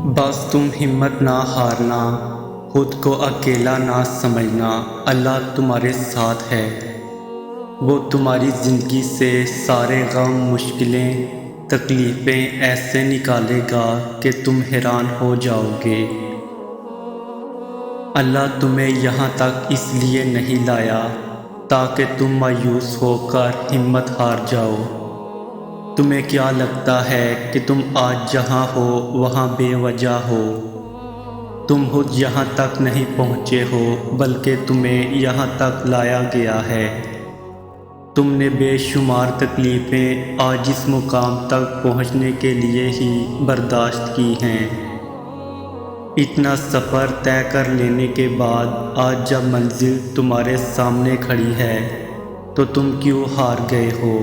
بس تم ہمت نہ ہارنا، خود کو اکیلا نہ سمجھنا، اللہ تمہارے ساتھ ہے۔ وہ تمہاری زندگی سے سارے غم، مشکلیں، تکلیفیں ایسے نکالے گا کہ تم حیران ہو جاؤ گے۔ اللہ تمہیں یہاں تک اس لیے نہیں لایا تاکہ تم مایوس ہو کر ہمت ہار جاؤ۔ تمہیں کیا لگتا ہے کہ تم آج جہاں ہو وہاں بے وجہ ہو؟ تم خود یہاں تک نہیں پہنچے ہو بلکہ تمہیں یہاں تک لایا گیا ہے۔ تم نے بے شمار تکلیفیں آج اس مقام تک پہنچنے کے لیے ہی برداشت کی ہیں۔ اتنا سفر طے کر لینے کے بعد آج جب منزل تمہارے سامنے کھڑی ہے تو تم کیوں ہار گئے ہو؟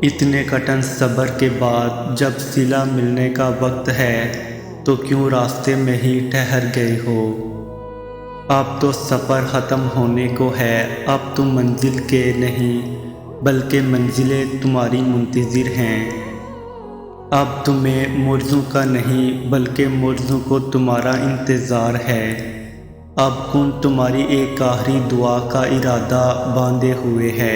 اتنے کٹھن صبر کے بعد جب صلہ ملنے کا وقت ہے تو کیوں راستے میں ہی ٹھہر گئے ہو؟ اب تو سفر ختم ہونے کو ہے، اب تم منزل کے نہیں بلکہ منزلیں تمہاری منتظر ہیں۔ اب تمہیں مرزوں کا نہیں بلکہ مرزوں کو تمہارا انتظار ہے۔ اب کن تمہاری ایک آخری دعا کا ارادہ باندھے ہوئے ہے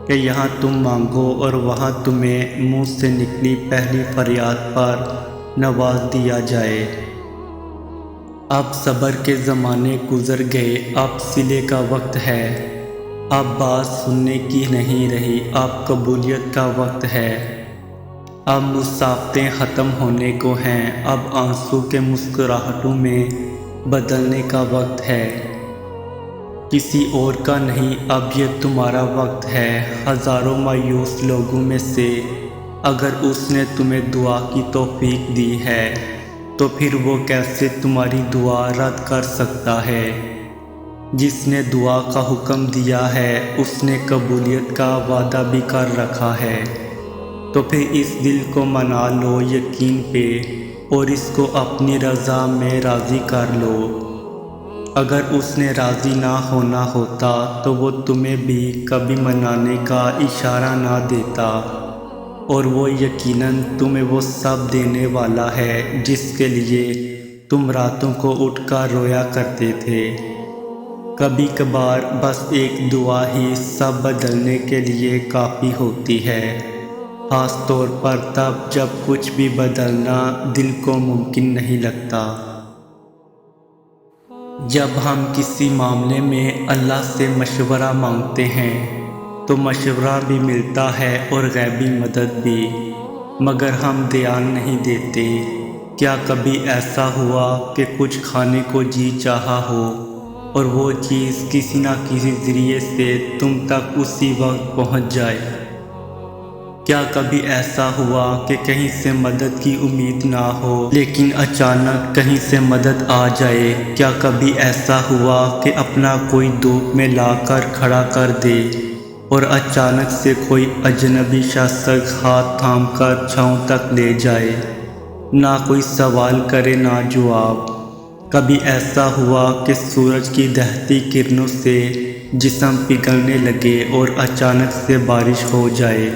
کہ یہاں تم مانگو اور وہاں تمہیں منہ سے نکلی پہلی فریاد پر نواز دیا جائے۔ اب صبر کے زمانے گزر گئے، اب صلے کا وقت ہے۔ اب بات سننے کی نہیں رہی، اب قبولیت کا وقت ہے۔ اب مسافتیں ختم ہونے کو ہیں، اب آنسو کے مسکراہٹوں میں بدلنے کا وقت ہے۔ کسی اور کا نہیں، اب یہ تمہارا وقت ہے۔ ہزاروں مایوس لوگوں میں سے اگر اس نے تمہیں دعا کی توفیق دی ہے تو پھر وہ کیسے تمہاری دعا رد کر سکتا ہے؟ جس نے دعا کا حکم دیا ہے اس نے قبولیت کا وعدہ بھی کر رکھا ہے، تو پھر اس دل کو منا لو یقین پہ اور اس کو اپنی رضا میں راضی کر لو۔ اگر اس نے راضی نہ ہونا ہوتا تو وہ تمہیں بھی کبھی منانے کا اشارہ نہ دیتا، اور وہ یقیناً تمہیں وہ سب دینے والا ہے جس کے لیے تم راتوں کو اٹھ کر رویا کرتے تھے۔ کبھی کبھار بس ایک دعا ہی سب بدلنے کے لیے کافی ہوتی ہے، خاص طور پر تب جب کچھ بھی بدلنا دل کو ممکن نہیں لگتا۔ جب ہم کسی معاملے میں اللہ سے مشورہ مانگتے ہیں تو مشورہ بھی ملتا ہے اور غیبی مدد بھی، مگر ہم دھیان نہیں دیتے۔ کیا کبھی ایسا ہوا کہ کچھ کھانے کو جی چاہا ہو اور وہ چیز کسی نہ کسی ذریعے سے تم تک اسی وقت پہنچ جائے؟ کیا کبھی ایسا ہوا کہ کہیں سے مدد کی امید نہ ہو لیکن اچانک کہیں سے مدد آ جائے؟ کیا کبھی ایسا ہوا کہ اپنا کوئی دھوپ میں لا کر کھڑا کر دے اور اچانک سے کوئی اجنبی شخص ہاتھ تھام کر چھاؤں تک لے جائے، نہ کوئی سوال کرے نہ جواب؟ کبھی ایسا ہوا کہ سورج کی دہتی کرنوں سے جسم پگھلنے لگے اور اچانک سے بارش ہو جائے؟